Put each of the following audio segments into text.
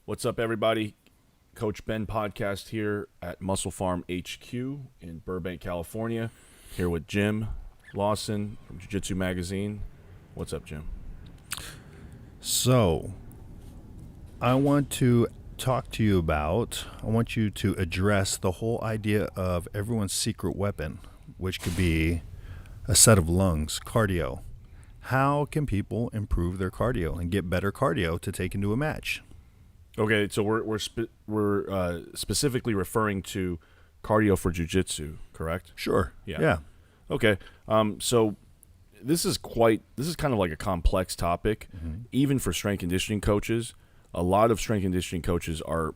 What's up, everybody? Coach Ben podcast here at Muscle Farm HQ in Burbank, California. Here with Jim Lawson from Jiu-Jitsu Magazine. What's up, Jim? So, I want to I want you to address the whole idea of everyone's secret weapon, which could be a set of lungs, cardio. How can people improve their cardio and get better cardio to take into a match? Okay, so we're specifically referring to cardio for jiu-jitsu, correct? Sure. Yeah. Okay. So this is kind of like a complex topic, even for strength conditioning coaches. A lot of strength conditioning coaches are,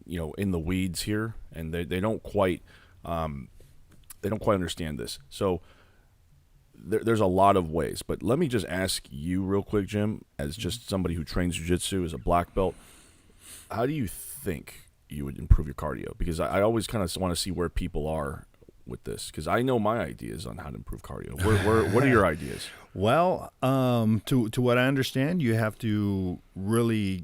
in the weeds here, and they don't quite understand this. So there's a lot of ways, but let me just ask you real quick, Jim, as just somebody who trains jiu-jitsu as a black belt. How do you think you would improve your cardio? Because I always kind of want to see where people are with this, because I know my ideas on how to improve cardio. What are your ideas? Well, to what I understand, you have to really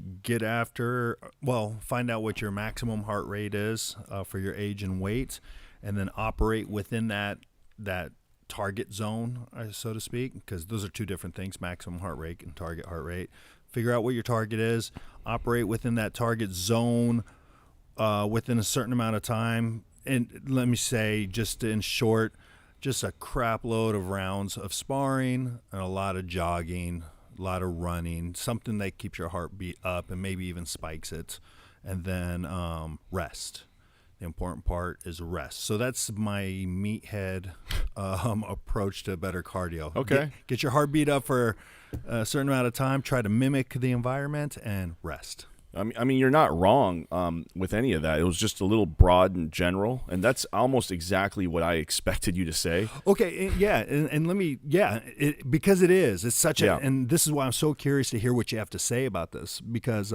find out what your maximum heart rate is for your age and weight, and then operate within that target zone, so to speak, because those are two different things, maximum heart rate and target heart rate. Figure out what your target is, operate within that target zone within a certain amount of time. And let me say, just in short, just a crap load of rounds of sparring and a lot of jogging, a lot of running, something that keeps your heartbeat up and maybe even spikes it. And then rest. The important part is rest. So that's my meathead approach to better cardio. Okay. Get your heartbeat up for a certain amount of time. Try to mimic the environment and rest. I mean, you're not wrong with any of that. It was just a little broad and general, and that's almost exactly what I expected you to say. Okay, yeah, and let me, because it is. It's such and this is why I'm so curious to hear what you have to say about this. Because,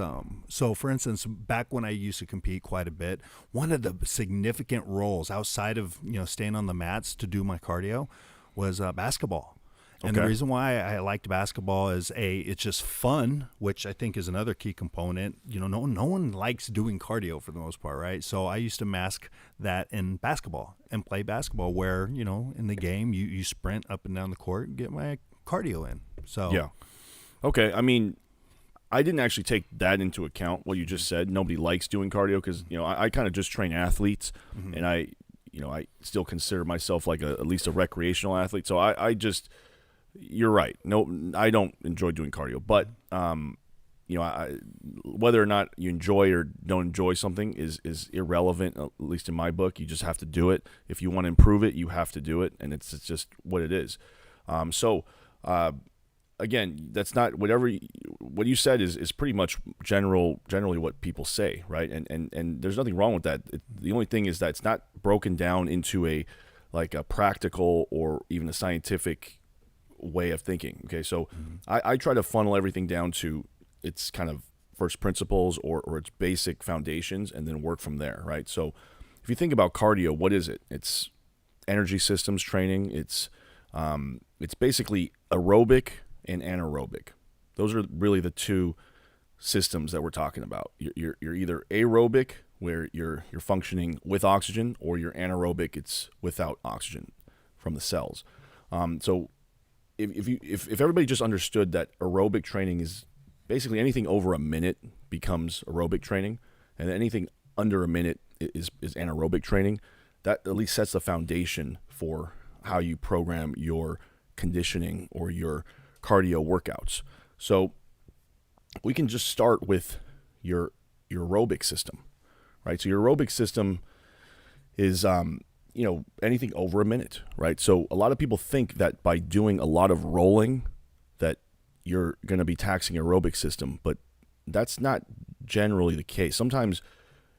so for instance, back when I used to compete quite a bit, one of the significant roles outside of staying on the mats to do my cardio was basketball. And the reason why I liked basketball is it's just fun, which I think is another key component. No one likes doing cardio for the most part, right? So I used to mask that in basketball and play basketball where, in the game you sprint up and down the court and get my cardio in. So yeah. Okay. I mean, I didn't actually take that into account, what you just said. Nobody likes doing cardio because, I kind of just train athletes, and I still consider myself like at least a recreational athlete. So I just... You're right. No, I don't enjoy doing cardio, but whether or not you enjoy or don't enjoy something is irrelevant. At least in my book, you just have to do it. If you want to improve it, you have to do it, and it's just what it is. Again, that's not what you said is pretty much generally what people say, right? And there's nothing wrong with that. The only thing is that it's not broken down into a practical or even a scientific way of thinking. Okay, so I try to funnel everything down to its kind of first principles or its basic foundations, and then work from there, right? So if you think about cardio, what is it? It's energy systems training. It's basically aerobic and anaerobic. Those are really the two systems that we're talking about. You're either aerobic, where you're functioning with oxygen, or you're anaerobic, it's without oxygen from the cells. So if everybody just understood that aerobic training is basically anything over a minute becomes aerobic training, and anything under a minute is anaerobic training, that at least sets the foundation for how you program your conditioning or your cardio workouts. So we can just start with your aerobic system, right? So your aerobic system is anything over a minute, right? So a lot of people think that by doing a lot of rolling that you're going to be taxing your aerobic system, but that's not generally the case. Sometimes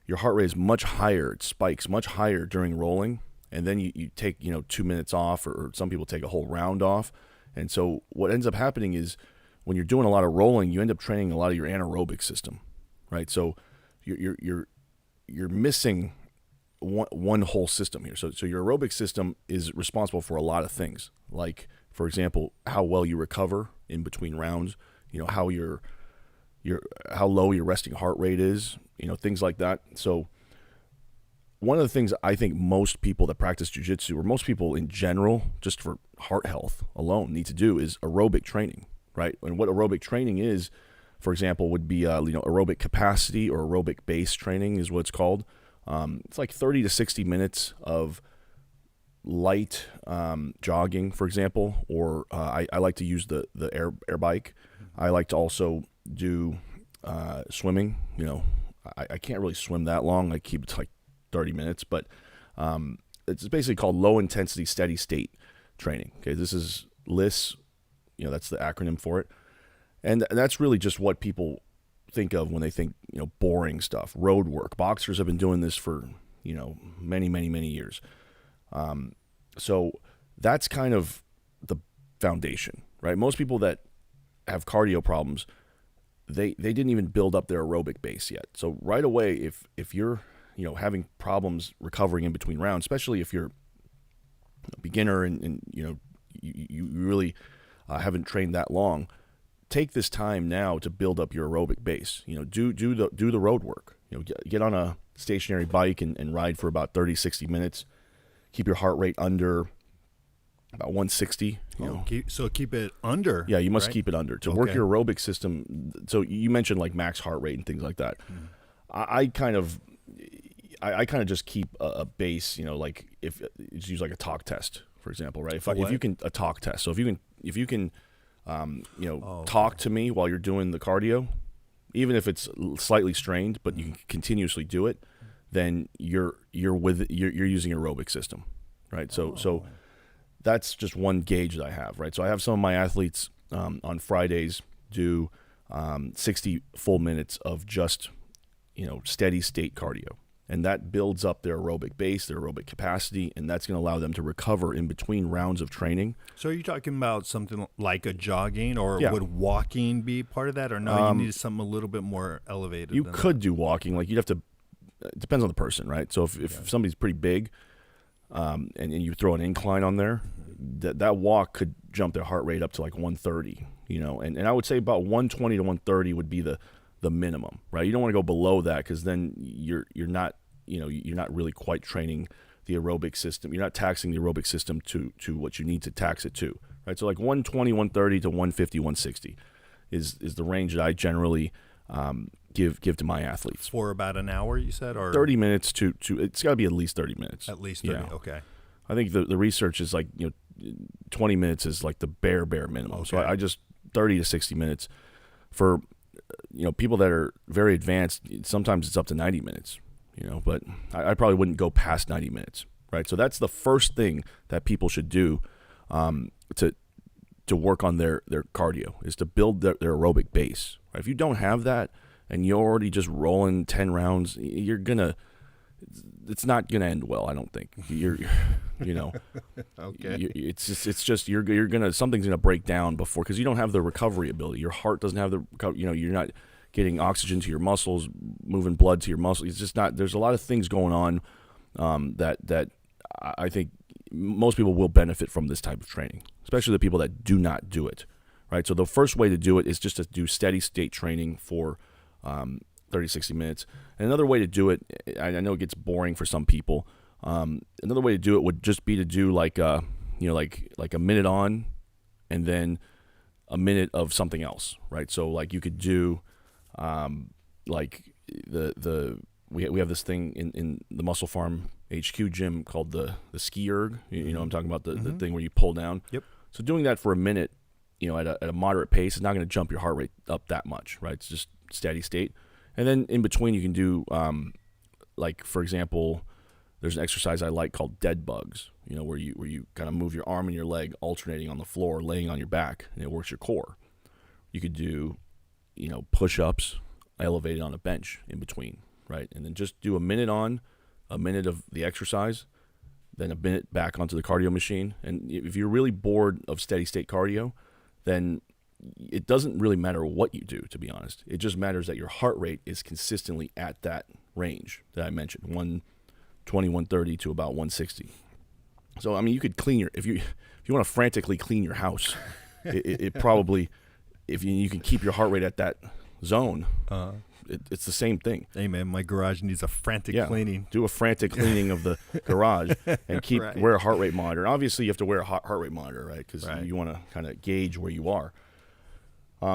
your heart rate is much higher. It spikes much higher during rolling, and then you take 2 minutes off, or some people take a whole round off. And so what ends up happening is when you're doing a lot of rolling, you end up training a lot of your anaerobic system, right? So you're missing one whole system here. So your aerobic system is responsible for a lot of things, like, for example, how well you recover in between rounds, how you're how low your resting heart rate is, things like that. So one of the things I think most people that practice jiu-jitsu, or most people in general, just for heart health alone, need to do is aerobic training, right? And what aerobic training is, for example, would be aerobic capacity or aerobic base training is what it's called. It's like 30 to 60 minutes of light jogging, for example, or I like to use the air bike. I like to also do swimming. I can't really swim that long. I keep it to like 30 minutes, but it's basically called low intensity steady state training. Okay, this is LISS, that's the acronym for it. And that's really just what people think of when they think, boring stuff, road work. Boxers have been doing this for, many, many, many years. So that's kind of the foundation, right? Most people that have cardio problems, they didn't even build up their aerobic base yet. So right away, if you're having problems recovering in between rounds, especially if you're a beginner and you really haven't trained that long, take this time now to build up your aerobic base. Do the road work. Get on a stationary bike and ride for about 30-60 minutes. Keep your heart rate under about 160. Keep it under. Yeah, you must right? keep it under to work your aerobic system. So you mentioned like max heart rate and things like that. I kind of just keep a base. Like if it's use like a talk test, for example, right? If you can a talk test. So if you can talk to me while you're doing the cardio, even if it's slightly strained, but you can continuously do it, then you're using your aerobic system, right? So that's just one gauge that I have, right? So I have some of my athletes on Fridays do 60 full minutes of just steady state cardio, and that builds up their aerobic base, their aerobic capacity, and that's going to allow them to recover in between rounds of training. So are you talking about something like a jogging, or would walking be part of that, or no, you need something a little bit more elevated? You could do walking. Like you'd have to, it depends on the person, right? So if somebody's pretty big and you throw an incline on there, that walk could jump their heart rate up to like 130, and I would say about 120 to 130 would be the minimum, right? You don't want to go below that, because then you're not really quite training the aerobic system. You're not taxing the aerobic system to what you need to tax it to, right? So like 120, 130 to 150, 160 is the range that I generally give to my athletes. For about an hour, you said, or 30 minutes to it's got to be at least 30 minutes. At least 30. Yeah. Okay. I think the research is like 20 minutes is like the bare minimum. Okay. So I just 30 to 60 minutes for people that are very advanced. Sometimes it's up to 90 minutes, but I probably wouldn't go past 90 minutes, right? So that's the first thing that people should do to work on their cardio, is to build their aerobic base. Right? If you don't have that and you're already just rolling 10 rounds, it's not gonna end well. I don't think okay. It's just something's gonna break down before, because you don't have the recovery ability. Your heart doesn't have you're not getting oxygen to your muscles, moving blood to your muscles. It's just not. There's a lot of things going on that I think most people will benefit from this type of training, especially the people that do not do it. Right. So the first way to do it is just to do steady state training for 30, 60 minutes. And another way to do it, I know it gets boring for some people. Another way to do it would just be to do like a minute on, and then a minute of something else, right? So like you could do, like we have this thing in the Muscle Farm HQ gym called the ski erg. I'm talking about the thing where you pull down. Yep. So doing that for a minute, at a moderate pace is not going to jump your heart rate up that much, right? It's just steady state. And then in between you can do, like for example, there's an exercise I like called dead bugs, where you kind of move your arm and your leg alternating on the floor, laying on your back, and it works your core. You could do, push-ups elevated on a bench in between, right? And then just do a minute on, a minute of the exercise, then a minute back onto the cardio machine. And if you're really bored of steady state cardio, then it doesn't really matter what you do, to be honest. It just matters that your heart rate is consistently at that range that I mentioned, 120, 130 to about 160. So, I mean, you could clean if you want to frantically clean your house, it probably, if you can keep your heart rate at that zone, it's the same thing. Hey man, my garage needs a frantic cleaning. Do a frantic cleaning of the garage and wear a heart rate monitor. Obviously, you have to wear a heart rate monitor, right? Because you want to kind of gauge where you are.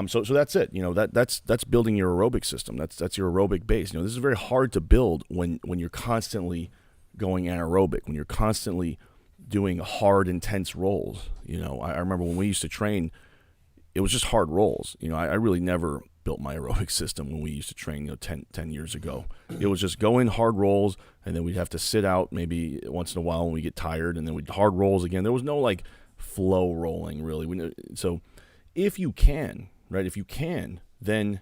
So that's it. That's building your aerobic system. That's your aerobic base. This is very hard to build when you're constantly going anaerobic, when you're constantly doing hard, intense rolls. I remember when we used to train, it was just hard rolls. I really never built my aerobic system when we used to train 10 years ago. It was just go in hard rolls, and then we'd have to sit out maybe once in a while when we get tired, and then we'd hard rolls again. There was no like flow rolling really. So if you can, right, then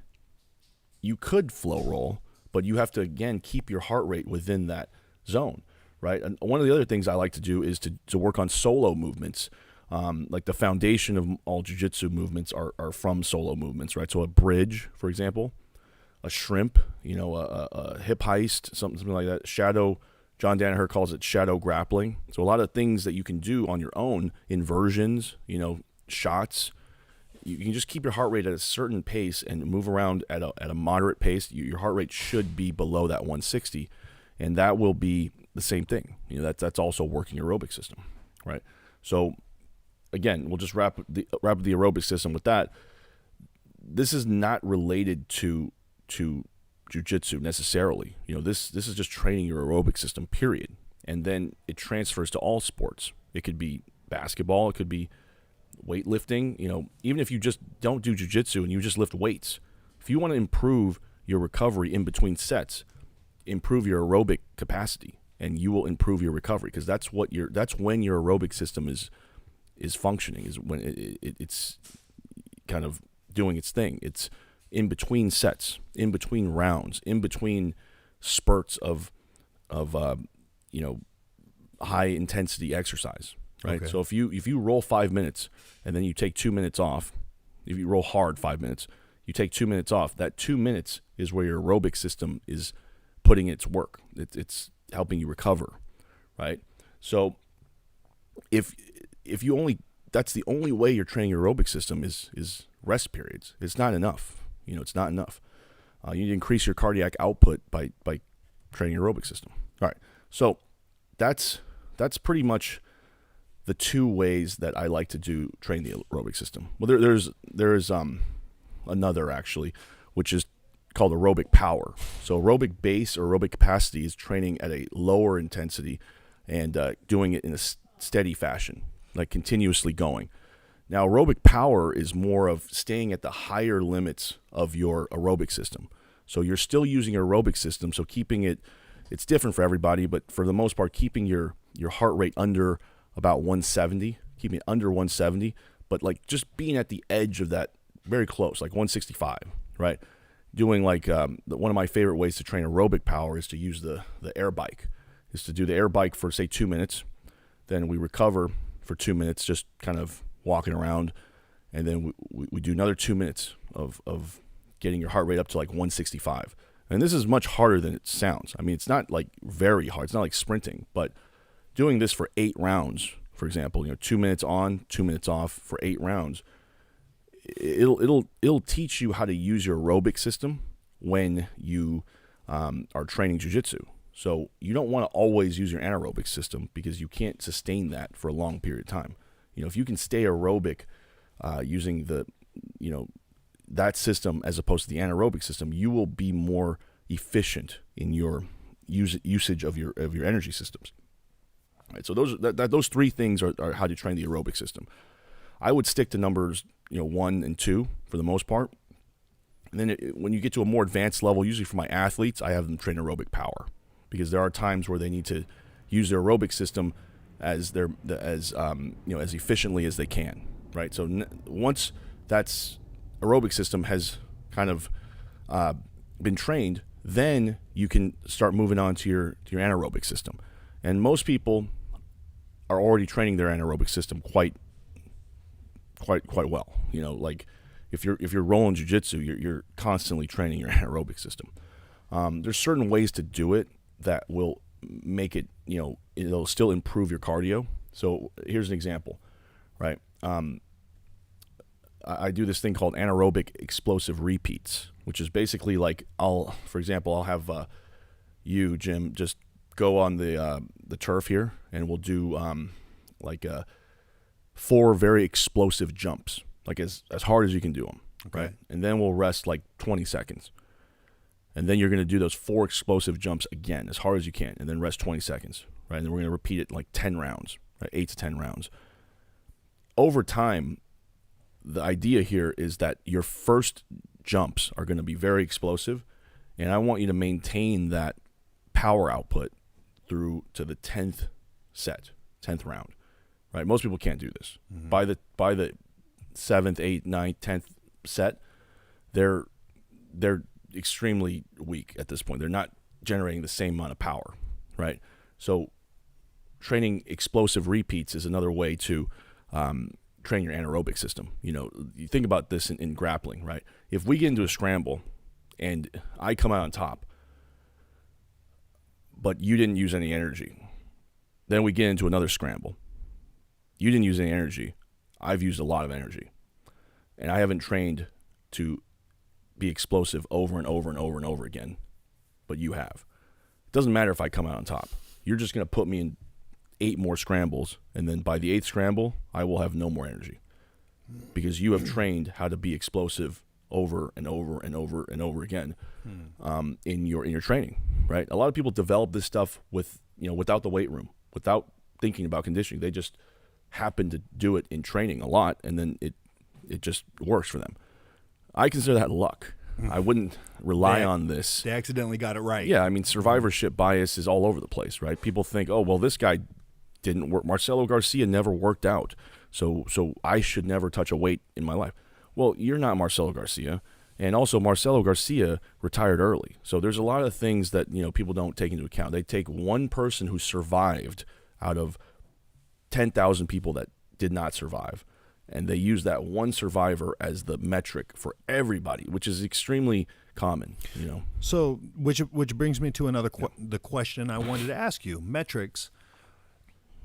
you could flow roll, but you have to again keep your heart rate within that zone, right? And one of the other things I like to do is to work on solo movements. Like the foundation of all jiu-jitsu movements are from solo movements, right? So a bridge, for example, a shrimp, a hip heist, something like that. John Danaher calls it shadow grappling. So a lot of things that you can do on your own, inversions, shots. You can just keep your heart rate at a certain pace and move around at a moderate pace. Your heart rate should be below that 160, and that will be the same thing. That's also working your aerobic system, right? So again, we'll just wrap the aerobic system with that. This is not related to jiu-jitsu necessarily. This is just training your aerobic system, period. And then it transfers to all sports. It could be basketball. It could be weightlifting. Even if you just don't do jiu-jitsu and you just lift weights, if you want to improve your recovery in between sets, improve your aerobic capacity, and you will improve your recovery, because that's when your aerobic system is functioning, is when it's kind of doing its thing. It's in between sets, in between rounds, in between spurts of high intensity exercise, right? Okay. So if you roll 5 minutes and then you take 2 minutes off, if you roll hard 5 minutes, you take 2 minutes off, that 2 minutes is where your aerobic system is putting its work. It's helping you recover, right? So if you that's the only way you're training your aerobic system is rest periods. It's not enough. It's not enough. You need to increase your cardiac output by training your aerobic system. All right. So that's pretty much the two ways that I like to train the aerobic system. Well, there's another actually, which is called aerobic power. So aerobic base or aerobic capacity is training at a lower intensity and doing it in a steady fashion, like continuously going. Now, aerobic power is more of staying at the higher limits of your aerobic system. So you're still using your aerobic system, so keeping it's different for everybody, but for the most part, keeping your heart rate under about 170, keeping it under 170, but like just being at the edge of that, very close, like 165, right? Doing like one of my favorite ways to train aerobic power is to use the air bike, is to do the air bike for, say, 2 minutes. Then we recover for 2 minutes, just kind of walking around, and then we do another 2 minutes of getting your heart rate up to like 165. And this is much harder than it sounds. I mean, it's not like very hard. It's not like sprinting, but doing this for 8 rounds, for example, 2 minutes on, 2 minutes off for 8 rounds, it'll teach you how to use your aerobic system when you are training jiu-jitsu. So you don't want to always use your anaerobic system because you can't sustain that for a long period of time. If you can stay aerobic using that system as opposed to the anaerobic system, you will be more efficient in your usage of your energy systems. Right, so those three things are how to train the aerobic system. I would stick to numbers 1 and 2 for the most part. And then when you get to a more advanced level, usually for my athletes, I have them train aerobic power, because there are times where they need to use their aerobic system as efficiently as they can, right? So once that's aerobic system has kind of been trained, then you can start moving on to your anaerobic system. And most people are already training their anaerobic system quite well. Like if you're rolling jiu-jitsu, you're constantly training your anaerobic system. There's certain ways to do it that will make it, it'll still improve your cardio. So here's an example, right? I do this thing called anaerobic explosive repeats, which is basically like for example, I'll have you, Jim, just go on the turf here, and we'll do 4 very explosive jumps, like as hard as you can do them, Okay. right? And then we'll rest like 20 seconds. And then you're going to do those 4 explosive jumps again, as hard as you can, and then rest 20 seconds, right? And then we're going to repeat it like 10 rounds, right? 8 to 10 rounds. Over time, the idea here is that your first jumps are going to be very explosive, and I want you to maintain that power output through to the 10th set, 10th round, right? Most people can't do this. Mm-hmm. By the 7th, 8th, 9th, 10th set, they're extremely weak at this point. They're not generating the same amount of power, right? So training explosive repeats is another way to train your anaerobic system. You think about this in grappling, right? If we get into a scramble and I come out on top, but you didn't use any energy, then we get into another scramble. You didn't use any energy. I've used a lot of energy. And I haven't trained to be explosive over and over and over and over again, but you have. It doesn't matter if I come out on top. You're just going to put me in 8 more scrambles, and then by the 8th scramble, I will have no more energy because you have trained how to be explosive over and over and over and over again in your training, right? A lot of people develop this stuff without the weight room, without thinking about conditioning. They just happen to do it in training a lot, and then it just works for them. I consider that luck. I wouldn't rely on this. They accidentally got it right. Yeah, I mean, survivorship bias is all over the place, right? People think, oh, well, this guy didn't work. Marcelo Garcia never worked out, so I should never touch a weight in my life. Well, you're not Marcelo Garcia, and also Marcelo Garcia retired early. So there's a lot of things that people don't take into account. They take one person who survived out of 10,000 people that did not survive, and they use that one survivor as the metric for everybody, which is extremely common. So, which brings me to the question I wanted to ask you: metrics.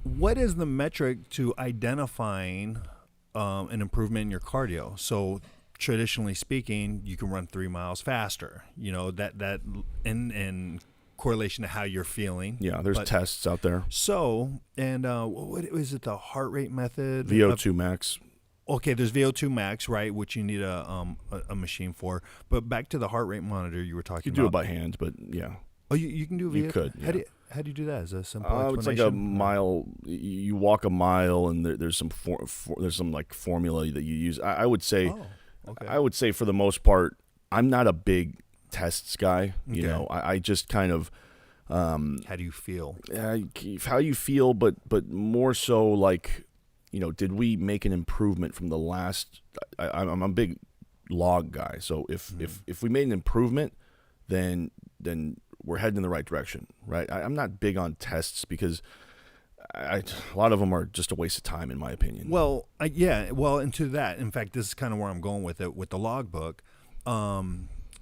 What is the metric to identifying an improvement in your cardio? So, traditionally speaking, you can run 3 miles faster. That in correlation to how you're feeling. Yeah, there's tests out there. So, and what is it? The heart rate method? VO2 max. Okay, there's VO2 max, right, which you need a machine for. But back to the heart rate monitor you were talking about. You do it by hand, but yeah. Oh, you can do VO2? You could. Yeah. How do you do that? Is that a simple explanation? It's like a mile. You walk a mile, and there's some formula that you use. I would say. Oh, okay. I would say for the most part, I'm not a big tests guy. Okay. I just kind of. How do you feel? How you feel, but more so like. Did we make an improvement from the last? I'm a big log guy, so if we made an improvement, then we're heading in the right direction, right? I'm not big on tests because a lot of them are just a waste of time, in my opinion. Well, yeah. Well, and to that, in fact, this is kind of where I'm going with it with the logbook.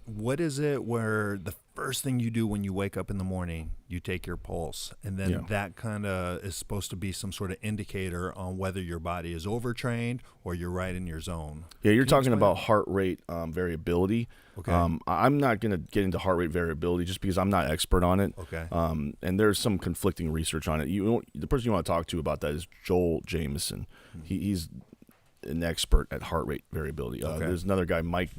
What is it where the first thing you do when you wake up in the morning, you take your pulse, and then that kind of is supposed to be some sort of indicator on whether your body is overtrained or you're right in your zone? Yeah, you're talking about heart rate variability. Okay. I'm not going to get into heart rate variability just because I'm not expert on it. Okay. And there's some conflicting research on it. The person you want to talk to about that is Joel Jameson. He's an expert at heart rate variability. Okay. There's another guy, Mike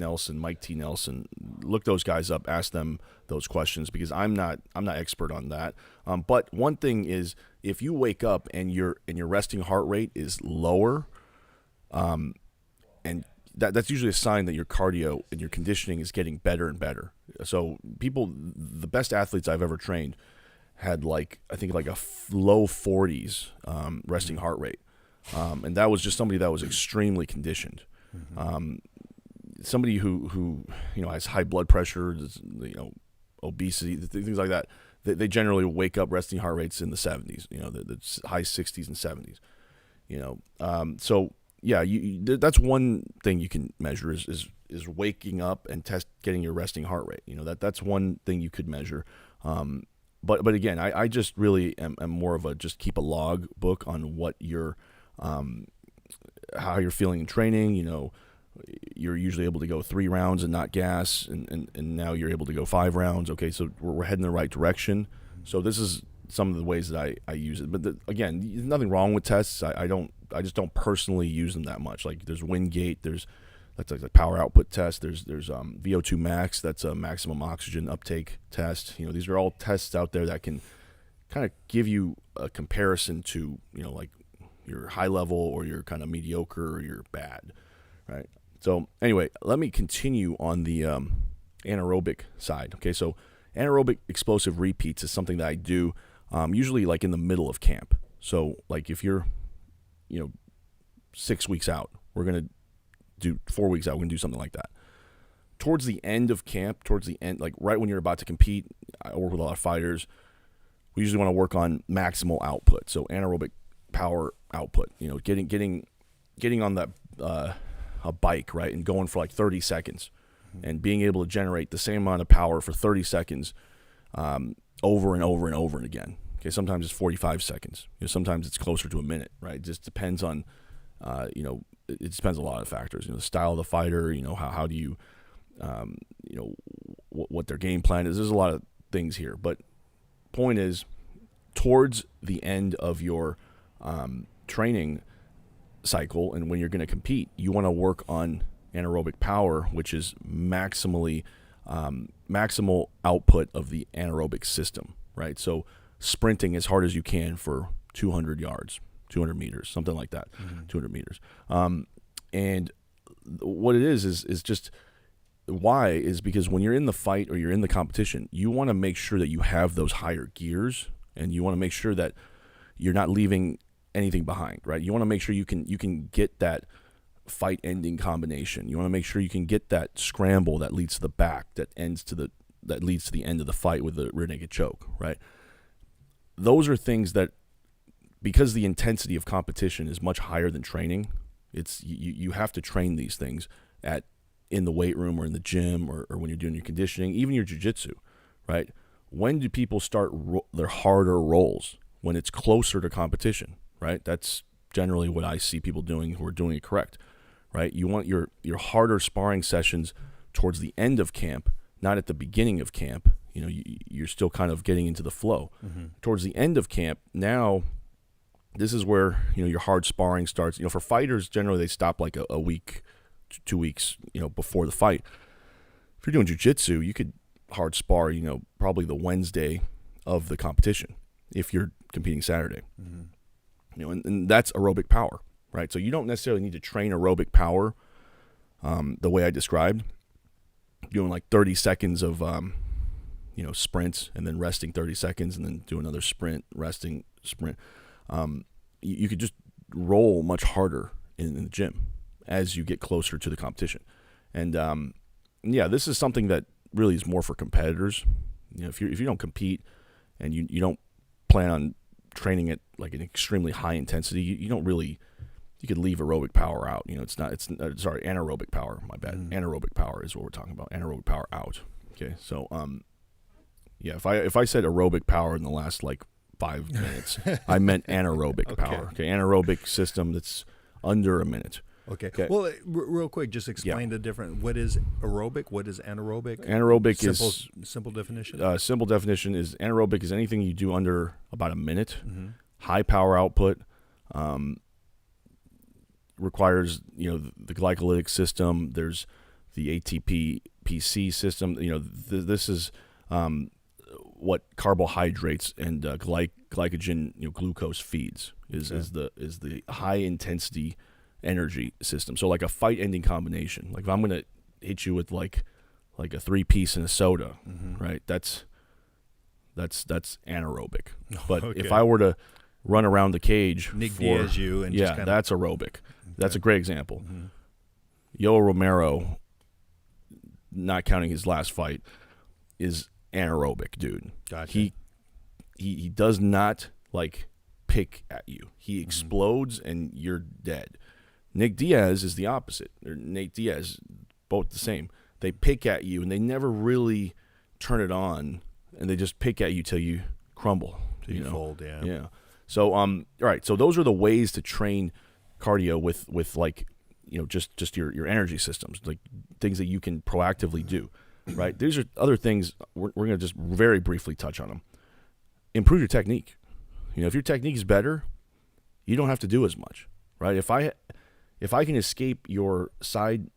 T. Nelson. Look those guys up. Ask them those questions because I'm not expert on that. But one thing is, if you wake up and your resting heart rate is lower, and that's usually a sign that your cardio and your conditioning is getting better and better. So the best athletes I've ever trained had I think a low 40s resting heart rate. And that was just somebody that was extremely conditioned. Somebody who has high blood pressure, obesity, things like that. They generally wake up resting heart rates in the 70s. The high 60s and 70s. So yeah, that's one thing you can measure is waking up and getting your resting heart rate. That's one thing you could measure. But again, I just really am more of a just keep a log book on what your how you're feeling in training, you're usually able to go 3 rounds and not gas, and now you're able to go 5 rounds. Okay, so we're heading in the right direction. So this is some of the ways that I use it. But again, there's nothing wrong with tests. I just don't personally use them that much. Like there's Wingate, that's like the power output test. There's VO2 max, that's a maximum oxygen uptake test. These are all tests out there that can kind of give you a comparison to, like your high level or your kind of mediocre or your bad, right? So anyway, let me continue on the anaerobic side. Okay, so anaerobic explosive repeats is something that I do usually like in the middle of camp. So like if you're, 6 weeks out, we're going to do 4 weeks out, we're going to do something like that. Towards the end of camp, like right when you're about to compete, I work with a lot of fighters. We usually want to work on maximal output, so anaerobic power output. Getting on that a bike, right, and going for like 30 seconds, and being able to generate the same amount of power for 30 seconds, over and over and over and again. Okay, sometimes it's 45 seconds. Sometimes it's closer to a minute, right? It just depends on, it depends on a lot of factors. The style of the fighter. How do you, what their game plan is. There's a lot of things here, but point is, towards the end of your training cycle and when you're going to compete, you want to work on anaerobic power, which is maximal output of the anaerobic system, right? So sprinting as hard as you can for 200 yards, 200 meters, something like that, 200 meters. And what it is just why is because when you're in the fight or you're in the competition, you want to make sure that you have those higher gears, and you want to make sure that you're not leaving anything behind, right? You want to make sure you can get that fight-ending combination. You want to make sure you can get that scramble that leads to the back, that leads to the end of the fight with the rear naked choke, right? Those are things that, because the intensity of competition is much higher than training, it's you have to train these things in the weight room or in the gym or when you're doing your conditioning, even your jiu-jitsu, right? When do people start their harder rolls? When it's closer to competition, right? That's generally what I see people doing who are doing it correct, right? You want your harder sparring sessions towards the end of camp, not at the beginning of camp. You're still kind of getting into the flow. Towards the end of camp, now this is where your hard sparring starts. For fighters, generally they stop like a week, 2 weeks, before the fight. If you're doing jiu-jitsu, you could hard spar, probably the Wednesday of the competition if you're competing Saturday. And that's aerobic power, right? So you don't necessarily need to train aerobic power the way I described, doing like 30 seconds of sprints and then resting 30 seconds and then do another sprint, resting, sprint. You could just roll much harder in the gym as you get closer to the competition. And this is something that really is more for competitors. If you don't compete and you don't plan on training at like an extremely high intensity, you don't really, you could leave aerobic power out. Anaerobic power, my bad. Anaerobic power is what we're talking about. Anaerobic power out. Okay, so if I said aerobic power in the last like 5 minutes, I meant anaerobic power. Okay, anaerobic system that's under a minute. Okay. Well, real quick, just explain the different. What is aerobic? What is anaerobic? Anaerobic is simple definition. Simple definition is anaerobic is anything you do under about a minute. High power output, requires the glycolytic system. There's the ATP PC system. This is what carbohydrates and glycogen, glucose feeds is the high intensity energy system. So like a fight ending combination. Like if I'm gonna hit you with like a 3-piece and a soda, right? That's anaerobic. But if I were to run around the cage, Nick Diaz you, and just that's aerobic. That's a great example. Yoel Romero, not counting his last fight, is anaerobic, dude. Gotcha. He does not like pick at you. He explodes and you're dead. Nick Diaz is the opposite. Or Nate Diaz, both the same. They pick at you and they never really turn it on, and they just pick at you till you crumble. You fold, yeah. Yeah. So all right. So those are the ways to train cardio with like just your energy systems, like things that you can proactively do, right? These are other things we're going to just very briefly touch on them. Improve your technique. If your technique is better, you don't have to do as much, right? If I can escape your side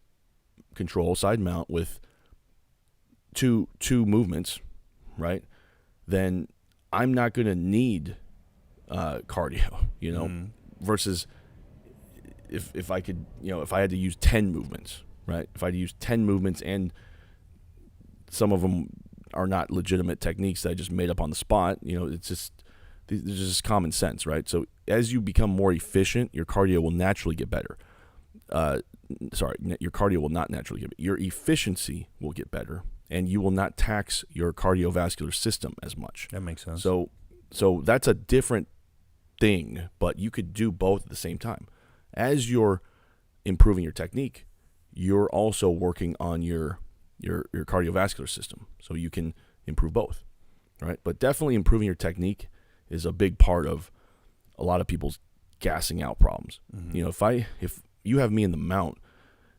control, side mount with two movements, right, then I'm not going to need cardio, versus if I could, if I had to use 10 movements, right? If I had to use 10 movements and some of them are not legitimate techniques that I just made up on the spot, it's just, there's just common sense, right? So as you become more efficient, your cardio will naturally get better. Your cardio will not naturally get better. Your efficiency will get better, and you will not tax your cardiovascular system as much. That makes sense. So that's a different thing, but you could do both at the same time. As you're improving your technique, you're also working on your cardiovascular system, so you can improve both, right? But definitely improving your technique is a big part of a lot of people's gassing out problems. Mm-hmm. If you have me in the mount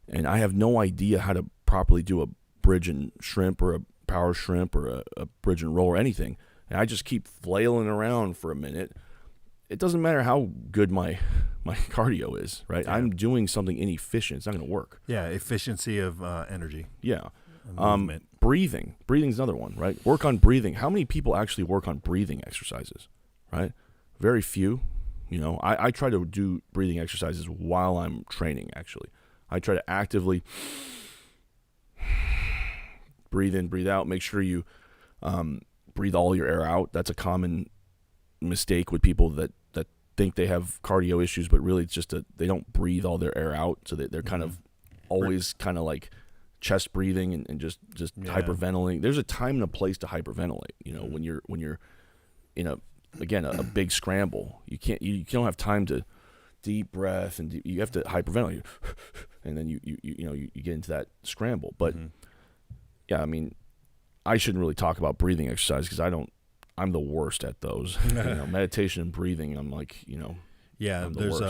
and I have no idea how to properly do a bridge and shrimp or a power shrimp or a bridge and roll or anything, and I just keep flailing around for a minute, it doesn't matter how good my cardio is, right? Yeah. I'm doing something inefficient. It's not going to work. Yeah, efficiency of energy. Yeah. Breathing. Breathing's another one, right? Work on breathing. How many people actually work on breathing exercises, right? Very few. I try to do breathing exercises while I'm training, actually. I try to actively breathe in, breathe out. Make sure you breathe all your air out. That's a common mistake with people that think they have cardio issues, but really it's just they don't breathe all their air out, so they're kind of always kind of like chest breathing and just hyperventilating. There's a time and a place to hyperventilate. When you're in a big scramble, you don't have time to deep breath, and you have to hyperventilate, and then you get into that scramble. But yeah, I mean, I shouldn't really talk about breathing exercise because I'm the worst at those. Meditation and breathing, I'm like, yeah, there's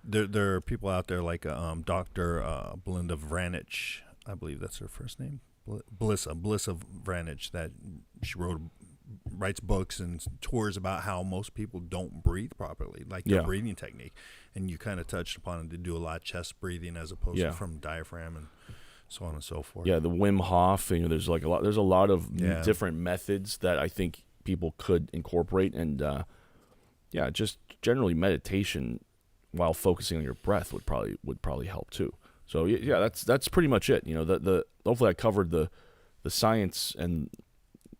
there are people out there like Dr. Belinda Vranich, I believe that's her first name, Blissa Vranich, that she writes books and tours about how most people don't breathe properly, like their breathing technique, and you kind of touched upon it. They do a lot of chest breathing as opposed to from diaphragm and so on and so forth. Yeah, the Wim Hof, there's a lot of different methods that I think people could incorporate, and just generally meditation while focusing on your breath would probably help too. So that's pretty much it. Hopefully I covered the science and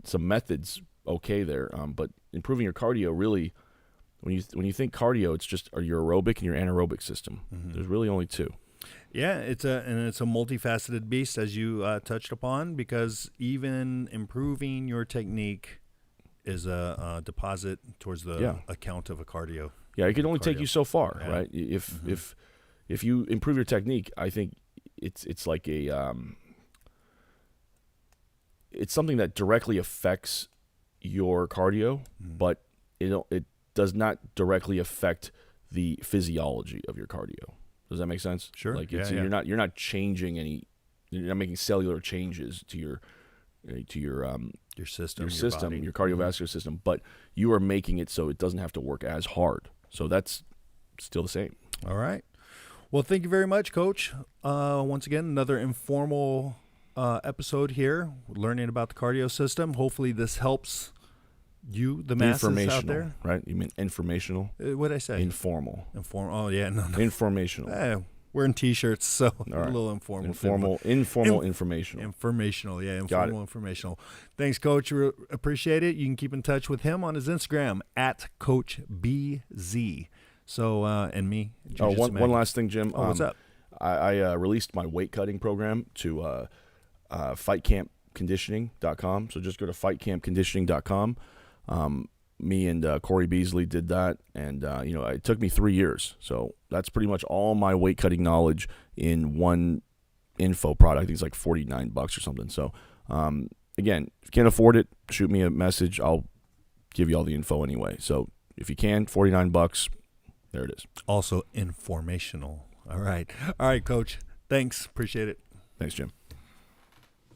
some methods okay there. But improving your cardio, really, when you think cardio, it's just your aerobic and your anaerobic system. Mm-hmm. There's really only two. Yeah, it's a multifaceted beast, as you touched upon, because even improving your technique is a deposit towards the account of a cardio. Yeah, it can only take you so far, right? If you improve your technique, I think it's like it's something that directly affects your cardio, but it does not directly affect the physiology of your cardio. Does that make sense? Sure. Like you're not changing you're not making cellular changes to your system, your cardiovascular system, but you are making it so it doesn't have to work as hard. So that's still the same. All right. Well, thank you very much, Coach. Once again, another informal episode here, learning about the cardio system. Hopefully this helps you, the masses out there. Right? You mean informational? What did I say? Informal. Oh, yeah. No. Informational. Wearing T-shirts, so right. A little informal. Informal, informational. Informational, yeah. Informal, informational. Thanks, Coach. Appreciate it. You can keep in touch with him on his Instagram, @CoachBZ. So, and me. One last thing, Jim. What's up? I released my weight cutting program to fightcampconditioning.com. So just go to fightcampconditioning.com. Me and Corey Beasley did that, and it took me 3 years. So that's pretty much all my weight cutting knowledge in one info product. I think it's like $49 or something. So again, if you can't afford it, shoot me a message. I'll give you all the info anyway. So if you can, $49, there it is. Also informational. All right, Coach. Thanks. Appreciate it. Thanks, Jim.